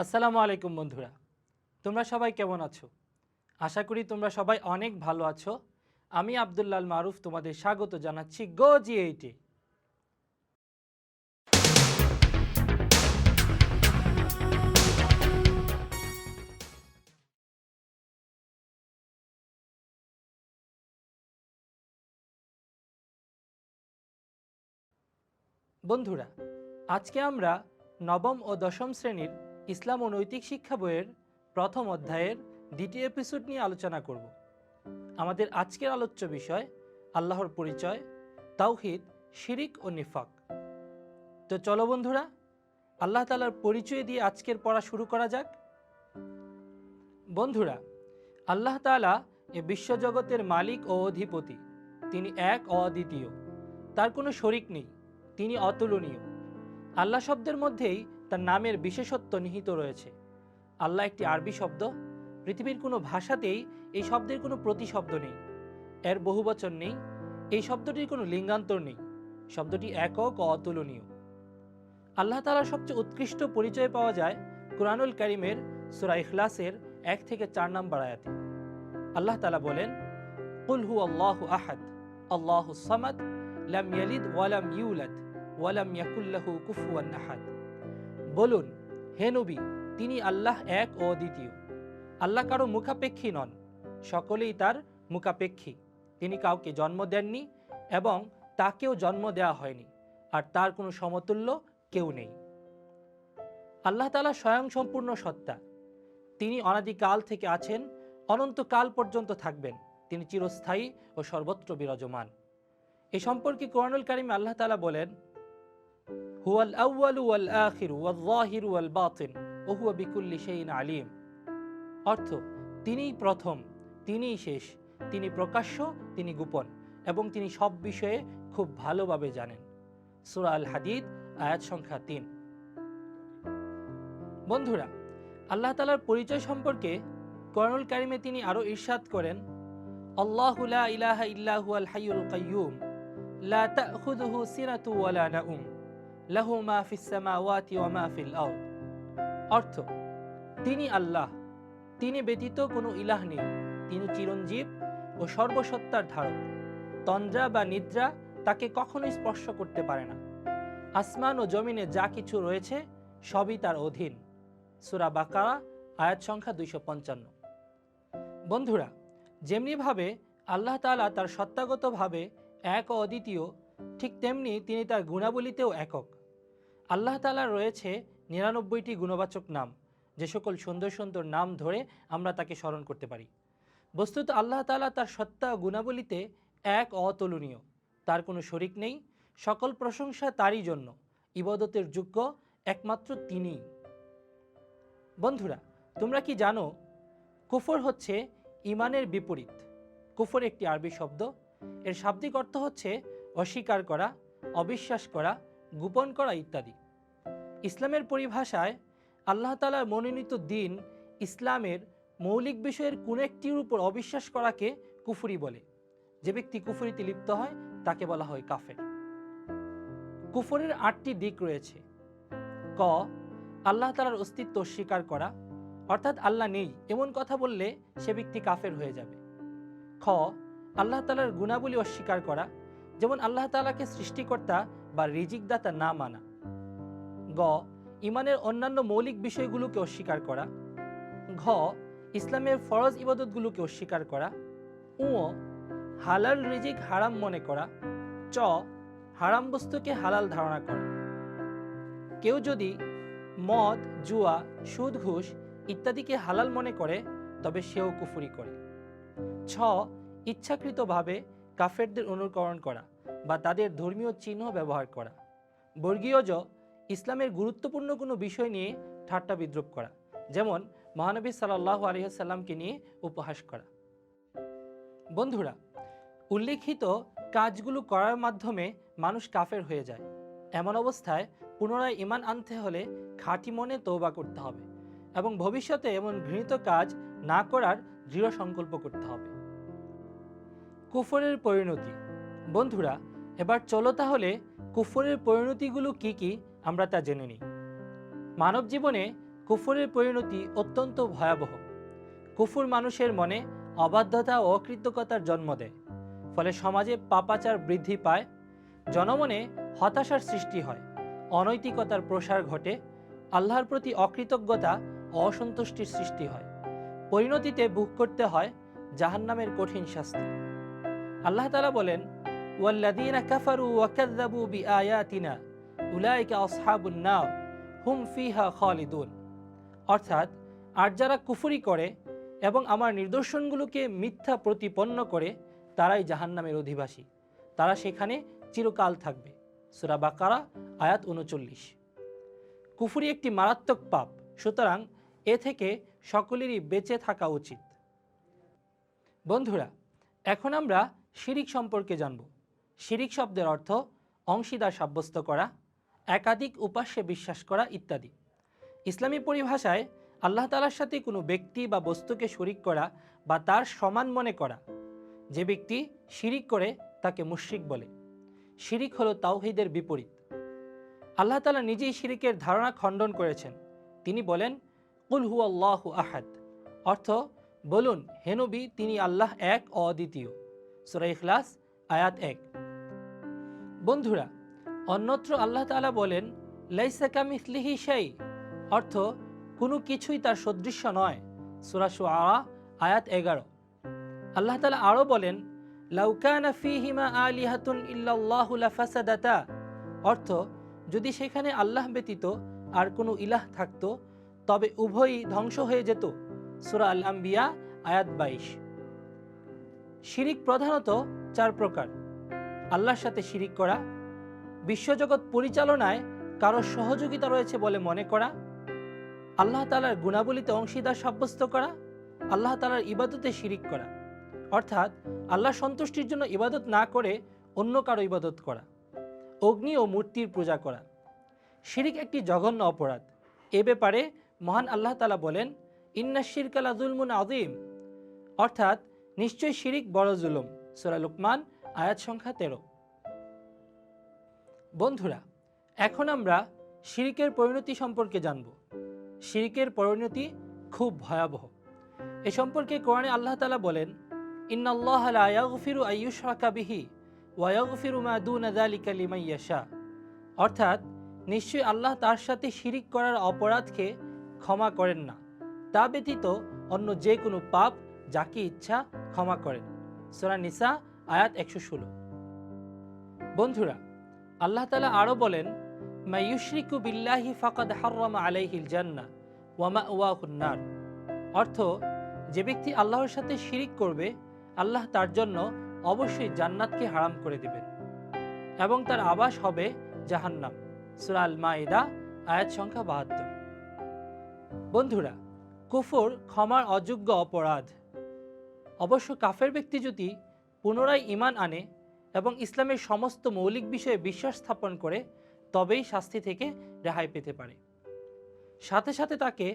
আসসালামু আলাইকুম বন্ধুরা, তোমরা সবাই কেমন আছো? আশা করি তোমরা সবাই অনেক ভালো আছো। আমি আব্দুল্লাল মারুফ তোমাদের স্বাগত জানাচ্ছি গো জি8-এ। বন্ধুরা, আজকে আমরা নবম ও দশম শ্রেণীর ইসলাম ও নৈতিক শিক্ষা বইয়ের প্রথম অধ্যায়ের দ্বিতীয় এপিসোড নিয়ে আলোচনা করব। আমাদের আজকের আলোচ্য বিষয় আল্লাহর পরিচয়, তাওহীদ, শিরিক ও নিফাক। তো চলো বন্ধুরা, আল্লাহ তাআলার পরিচয় দিয়ে আজকের পড়া শুরু করা যাক। বন্ধুরা, আল্লাহ তাআলা এ বিশ্বজগতের মালিক ও অধিপতি। তিনি এক ও অদ্বিতীয়, তার কোনো শরিক নেই, তিনি অতুলনীয়। আল্লাহ শব্দের মধ্যেই তার নামের বিশেষত্ব নিহিত রয়েছে। আল্লাহ একটি আরবি শব্দ। পৃথিবীর কোনো ভাষাতেই এই শব্দের কোনো প্রতিশব্দ নেই, এর বহুবচন নেই, এই শব্দটির কোনো লিঙ্গান্তর নেই। শব্দটি একক ও অতুলনীয়। আল্লাহ তাআলার সবচেয়ে উৎকৃষ্ট পরিচয় পাওয়া যায় কুরআনুল কারীমের সূরা ইখলাসের 1 থেকে 4 নম্বর আয়াতে। আল্লাহ তাআলা বলেন, কুল হুয়াল্লাহু আহাদ, আল্লাহুস সামাদ, লাম ইয়ালিদ ওয়া লাম ইউলাদ ওয়া লাম ইয়াকুল লাহু কুফুয়ান আহাদ। বলুন, হে নবী, তিনি আল্লাহ এক ও অদ্বিতীয়। আল্লাহ কারো মুখাপেক্ষী নন, সকলেই তার মুখাপেক্ষী। তিনি কাউকে জন্ম দেননি এবং তাকেও জন্ম দেওয়া হয়নি, আর তার কোনো সমতুল্য কেউ নেই। আল্লাহ তাআলা স্বয়ং সম্পূর্ণ সত্তা। তিনি অনাদিকাল থেকে আছেন, অনন্তকাল পর্যন্ত থাকবেন। তিনি চিরস্থায়ী ও সর্বত্র বিরাজমান। এ সম্পর্কে কুরআনুল কারীমে আল্লাহ তাআলা বলেন, হুয়াল আউয়ালু ওয়াল আখিরু ওয়াল যাহিরু ওয়াল বাতিন ওয়া হুয়া বিকুল্লি শাইইন আলিম। অর্থ, তিনিই প্রথম, তিনিই শেষ, তিনি প্রকাশ্য, তিনি গোপন, এবং তিনি সব বিষয়ে খুব ভালোভাবে জানেন। সূরা আল হাদীদ আয়াত সংখ্যা 3। বন্ধুরা, আল্লাহ তাআলার পরিচয় সম্পর্কে কুরআনুল কারীমে তিনি আরো ইরশাদ করেন, আল্লাহু লা ইলাহা ইল্লা হুয়াল হাইয়ুল কাইয়্যুম লা তাখুযুহু সিনাতু ওয়া লা নাউম লাহু মা ফিস সামাওয়াতি ওয়া মা ফিল আরদ। অর্থ, তিনি আল্লাহ, তিনি ব্যতীত কোনো ইলাহ নেই, তিনি চিরঞ্জীব ও সর্বসত্তার ধারক। তন্দ্রা বা নিদ্রা তাকে কখনোই স্পর্শ করতে পারে না। আসমান ও জমিনে যা কিছু রয়েছে সবই তার অধীন। সূরা বাকারা আয়াত সংখ্যা 255। বন্ধুরা, যেমনিভাবে আল্লাহ তাআলা তার সত্তাগতভাবে এক ও অদ্বিতীয়, ঠিক তেমনি তিনি তার গুণাবলীতেও একক। আল্লাহ তাআলার রয়েছে 99টি গুণবাচক নাম, যে সকল সুন্দর সুন্দর নাম ধরে আমরা তাকে স্মরণ করতে পারি। বস্তুত আল্লাহ তাআলা তার সত্তা ও গুণাবলীতে এক অতুলনীয়, তার কোনো শরিক নেই। সকল প্রশংসা তারই জন্য, ইবাদতের যোগ্য একমাত্র তিনিই। বন্ধুরা, তোমরা কি জানো কুফর হচ্ছে ঈমানের বিপরীত? কুফর একটি আরবি শব্দ। এর শাব্দিক অর্থ হচ্ছে অস্বীকার করা, অবিশ্বাস করা, গোপন করা ইত্যাদি। ইসলামের পরিভাষায় আল্লাহ তাআলার মনোনীত দ্বীন ইসলামের মৌলিক বিষয়ের কোনো একটির উপর অবিশ্বাস করাকে কুফরি বলে। যে ব্যক্তি কুফরিতে লিপ্ত হয় তাকে বলা হয় কাফের। কুফরের 8টি দিক রয়েছে। ক, আল্লাহ তাআলার অস্তিত্ব অস্বীকার করা, অর্থাৎ আল্লাহ নেই এমন কথা বললে সে ব্যক্তি কাফের হয়ে যাবে। খ, আল্লাহ তাআলার গুণাবলী অস্বীকার করা, যেমন আল্লাহ তাআলাকে সৃষ্টিকর্তা বা রিজিকদাতা না মানা। গ, ঈমানের অন্যান্য মৌলিক বিষয়গুলোকে অস্বীকার করা। ঘ, ইসলামের ফরজ ইবাদতগুলোকে অস্বীকার করা। উ, হালাল রিজিক হারাম মনে করা। চ, হারাম বস্তুকে হালাল ধারণা করা। কেউ যদি মদ, জুয়া, সুদ, ঘুষ ইত্যাদিকে হালাল মনে করে তবে সেও কুফরি করে। ছ, ইচ্ছাকৃতভাবে কাফেরদের অনুকরণ করা বা তাদের ধর্মীয় চিহ্ন ব্যবহার করা। বর্গীয় জ, ইসলামের গুরুত্বপূর্ণ কোনো বিষয় নিয়ে ঠাট্টা বিদ্রূপ করা, যেমন মহানবী সাল্লাল্লাহু আলাইহি ওয়াসাল্লামকে নিয়ে উপহাস করা। বন্ধুরা, উল্লেখিত কাজগুলো করার মাধ্যমে মানুষ কাফের হয়ে যায়। এমন অবস্থায় পুনরায় ঈমান আনতে হলে খাঁটি মনে তওবা করতে হবে এবং ভবিষ্যতে এমন ঘৃণিত কাজ না করার দৃঢ় সংকল্প করতে হবে। কুফরের পরিণতি। বন্ধুরা, এবার চলো তাহলে কুফরের পরিণতিগুলো কি কি আমরা তা জেনে নিই। মানব জীবনে কুফরের পরিণতি অত্যন্ত ভয়াবহ। কুফর মানুষের মনে অবাধ্যতা ও অকৃতজ্ঞতার জন্ম দেয়, ফলে সমাজে পাপাচার বৃদ্ধি পায়, জনমনে হতাশার সৃষ্টি হয়, অনৈতিকতার প্রসার ঘটে, আল্লাহর প্রতি অকৃতজ্ঞতা ও অসন্তুষ্টির সৃষ্টি হয়। পরিণতিতে ভোগ করতে হয় জাহান্নামের কঠিন শাস্তি। আল্লাহ তাআলা বলেন, ওয়াল্লাযীনা কাফারু ওয়া কাযযাবু বিআয়াতিনা উলাইকা আসহাবুন নার হুম ফিহা খালিদুন। অর্থাৎ, আর যারা কুফরি করে এবং আমার নিদর্শনগুলোকে মিথ্যা প্রতিপন্ন করে তারাই জাহান্নামের অধিবাসী, তারা সেখানে চিরকাল থাকবে। সূরা বাকারা আয়াত ৩৯। কুফরি একটি মারাত্মক পাপ, সুতরাং এ থেকে সকলেরই বেঁচে থাকা উচিত। বন্ধুরা, এখন আমরা শিরিক সম্পর্কে জানব। শিরিক শব্দের অর্থ অংশীদার সাব্যস্ত করা, একাধিক উপাস্যে বিশ্বাস করা ইত্যাদি। ইসলামী পরিভাষায় আল্লাহ তাআলার সাথে কোনো ব্যক্তি বা বস্তুকে শরিক করা বা তার সমান মনে করা। যে ব্যক্তি শিরিক করে তাকে মুশরিক বলে। শিরিক হলো তাওহীদের বিপরীত। আল্লাহ তাআলা নিজেই শিরিকের ধারণা খণ্ডন করেছেন। তিনি বলেন, কুল হুয়াল্লাহু আহাদ, অর্থ বলুন হে নবী, তিনি আল্লাহ এক ও অদ্বিতীয়। সূরা ইখলাস আয়াত ১। বন্ধুরা, অন্যত্র আল্লাহ তাআলা বলেন, লাইসা কামিসলিহি শাই, অর্থ কোনো কিছুই তার সদৃশ্য নয়। সূরা শুআরা আয়াত ১১। আল্লাহ তাআলা আরও বলেন, লাউ কানা ফীহিমা আলিহাতুন ইল্লাল্লাহু লাফাসাদাতা, অর্থ যদি সেখানে আল্লাহ ব্যতীত আর কোনো ইলাহ থাকত তবে উভয়ই ধ্বংস হয়ে যেত। সূরা আল আম্বিয়া আয়াত ২২। শিরিক প্রধানত ৪ প্রকার। আল্লাহর সাথে শিরিক করা, বিশ্বজগৎ পরিচালনায় কারো সহযোগিতা রয়েছে বলে মনে করা, আল্লাহ তাআলার গুণাবলীতে অংশীদার সাব্যস্ত করা, আল্লাহ তাআলার ইবাদতে শিরিক করা, অর্থাৎ আল্লাহ সন্তুষ্টির জন্য ইবাদত না করে অন্য কারো ইবাদত করা, অগ্নি ও মূর্তির পূজা করা। শিরিক একটি জঘন্য অপরাধ। এ ব্যাপারে মহান আল্লাহ তাআলা বলেন, ইন্নাশ শিরকা লাযুলমুন আযীম, অর্থাৎ নিশ্চয় শিরিক বড় জুলুম। সূরা লুকমান আয়াত সংখ্যা ১৩। বন্ধুরা, এখন আমরা শিরিকের পরিণতি সম্পর্কে জানব। শিরিকের পরিণতি খুব ভয়াবহ। এ সম্পর্কে কোরআনে আল্লাহ তাআলা বলেন, ইন্নাল্লাহা লা ইয়াগফিরু আইয়ুশরাকা বিহি ওয়া ইয়াগফিরু মা দুনা যালিকা লিমান ইয়াশা, অর্থাৎ নিশ্চয়ই আল্লাহ তার সাথে শিরিক করার অপরাধকে ক্ষমা করেন না, তা ব্যতীত অন্য যে কোনো পাপ যাকে ইচ্ছা ক্ষমা করেন। সূরা নিসা আয়াত ১১৬। বন্ধুরা, আল্লাহ তাআলা আরও বলেন, মা ইউশরিকু বিল্লাহি ফাকাদ হাররামা আলাইহিল জান্নাহ ওয়া মাওয়াহুন নার, অর্থ যে ব্যক্তি আল্লাহর সাথে শিরিক করবে আল্লাহ তার জন্য অবশ্যই জান্নাতকে হারাম করে দিবেন এবং তার আবাস হবে জাহান্নাম। সূরা আল মাইদা আয়াত সংখ্যা ৭২। বন্ধুরা, কুফর ক্ষমার অযোগ্য অপরাধ। অবশ্য কাফের ব্যক্তি যদি পুনরায় ঈমান আনে এবং ইসলামের সমস্ত মৌলিক বিষয়ে বিশ্বাস স্থাপন করে তবেই শাস্তি থেকে রেহাই পেতে পারে। সাথে সাথে তাকে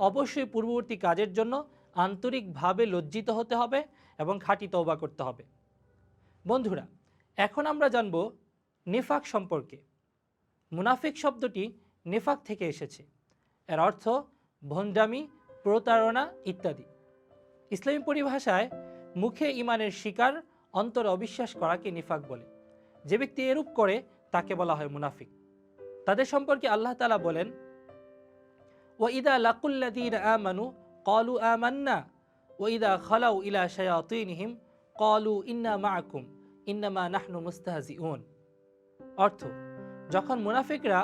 অবশ্যই পূর্ববর্তী কাজের জন্য আন্তরিকভাবে লজ্জিত হতে হবে এবং খাঁটি তওবা করতে হবে। বন্ধুরা, এখন আমরা জানব নিফাক সম্পর্কে। মুনাফিক শব্দটি নিফাক থেকে এসেছে। এর অর্থ ভণ্ডামি, প্রতারণা ইত্যাদি। ইসলামী পরিভাষায় মুখে ঈমানের স্বীকার, অন্তরে অবিশ্বাস করাকে নিফাক বলে। যে ব্যক্তি এরূপ করে তাকে বলা হয় মুনাফিক। তাদের সম্পর্কে আল্লাহ তাআলা বলেন, ওয়া ইযা লাকুল্লাযীনা আমানু ক্বালু আমান্না ওয়া ইযা খালাউ ইলা শায়াতিনহিম ক্বালু ইন্না মাআকুম ইন্নামা নাহনু মুস্তাহজিউন, অর্থ যখন মুনাফিকরা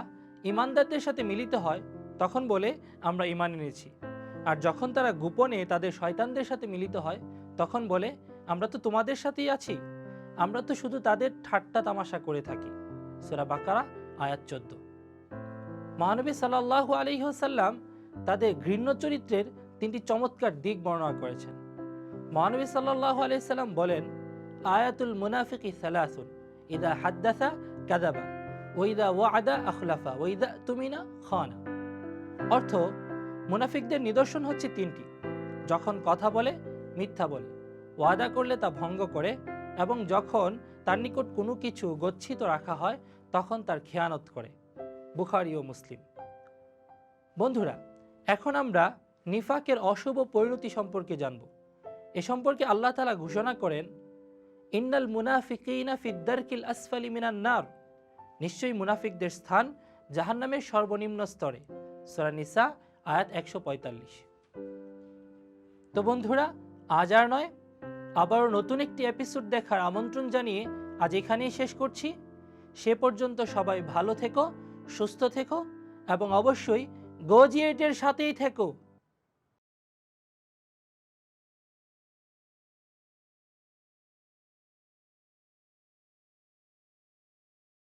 ঈমানদারদের সাথে মিলিত হয় তখন বলে আমরা ঈমান এনেছি, আর যখন তারা গোপনে তাদের শয়তানদের সাথে মিলিত হয় তখন বলে আমরা তো তোমাদের সাথেই আছি, আমরা তো শুধু তাদের ঠাট্টা তামাশা করে থাকি। সূরা বাকারা আয়াত ১৪। মহানবী সাল্লাল্লাহু আলাইহি ওয়াসাল্লাম তাদের ঘৃণ্য চরিত্রের ৩টি চমৎকার দিক বর্ণনা করেছেন। মহানবী সাল্লাল্লাহু আলাইহি ওয়াসাল্লাম বলেন, আয়াতুল মুনাফিকি সালাসুন, ইযা হাদ্দাসা কাযাবা ওয়া ইযা ওয়া'আদা আখলাফা ওয়া ইযা তুমিনা খানা, অর্থ মুনাফিকদের নিদর্শন হচ্ছে ৩টি। যখন কথা বলে মিথ্যা বলে, ওয়াদা করলে তা ভঙ্গ করে এবং যখন তার নিকট কোনো কিছু গচ্ছিত রাখা হয় তখন তার খেয়ানত করে। বুখারী ও মুসলিম। বন্ধুরা, এখন আমরা নিফাকের অশুভ পরিণতি সম্পর্কে জানব। এ সম্পর্কে আল্লাহ তাআলা ঘোষণা করেন, ইন্নাল মুনাফিকিনা ফিদ-দারকিল আসফালি মিনান নার, নিশ্চয়ই মুনাফিকদের স্থান জাহান্নামের সর্বনিম্ন স্তরে। সূরা নিসা আয়াত 145। তো বন্ধুরা, আজ আর নয়, আবারও নতুন একটি এপিসোড দেখার আমন্ত্রণ জানিয়ে আজ এখানেই শেষ করছি। সে পর্যন্ত সবাই ভালো থেকো, সুস্থ থেকো এবং অবশ্যই গো জি8 এর সাথেই থেকো।